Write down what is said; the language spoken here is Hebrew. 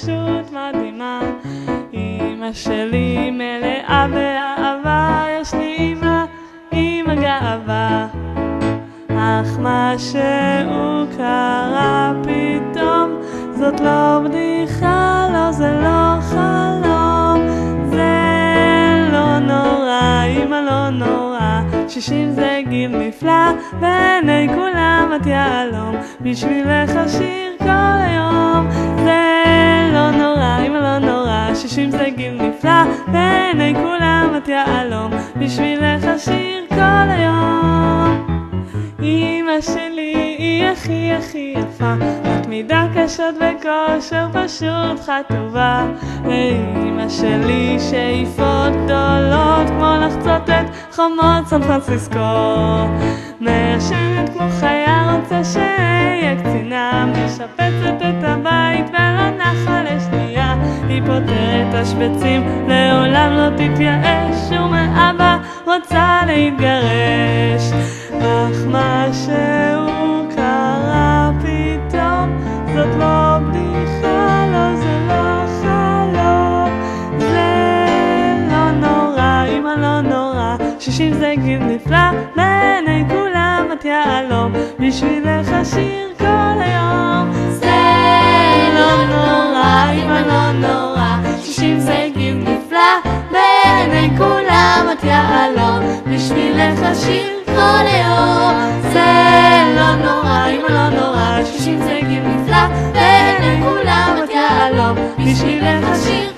פשוט מדהימה. אמא שלי מלאה באהבה, יש לי אמא גאווה. אך מה שהוא קרה פתאום, זאת לא בדיחה, לא זה לא חלום. זה לא נורא, אמא לא נורא, 60 זה גיל נפלא, בעיני כולם את יהלום, בשבילך השיר כל היום. זה לא נורא, אמא לא נורא, 60 זה גיל נפלא, בעיני כולם את יהלום, בשבילך השיר כל היום. אמא שלי היא הכי הכי יפה, מתמידה קשות וכושר פשוט חטובה. אמא שלי שאיפות גדולות כמו לחצות את חומות סן פרנסיסקו. מעשנת כמו חיה, רוצה שאהיה קצינה, משפצת את הבית ולא נחה לשנייה. היא פותרת השבצים, לעולם לא תתייאש, ומאבא רוצה להתגרש. אך מה שהוא קרה פתאום, זאת לא בדיחה, לא זה לא חלום. זה לא נורא, אמא לא נורא, 60 זה גיל נפלא, בעיני כולם את יהלום, בשבילך השיר כל היום. זה לא נורא, אמא לא נורא, 60 זה גיל נפלא, בעיני כולם את יהלום, בשבילך השיר כל היום. זה לא נורא, אמא לא נורא, 60 זה גיל נפלא, בעיני כולם את יהלום, בשבילך השיר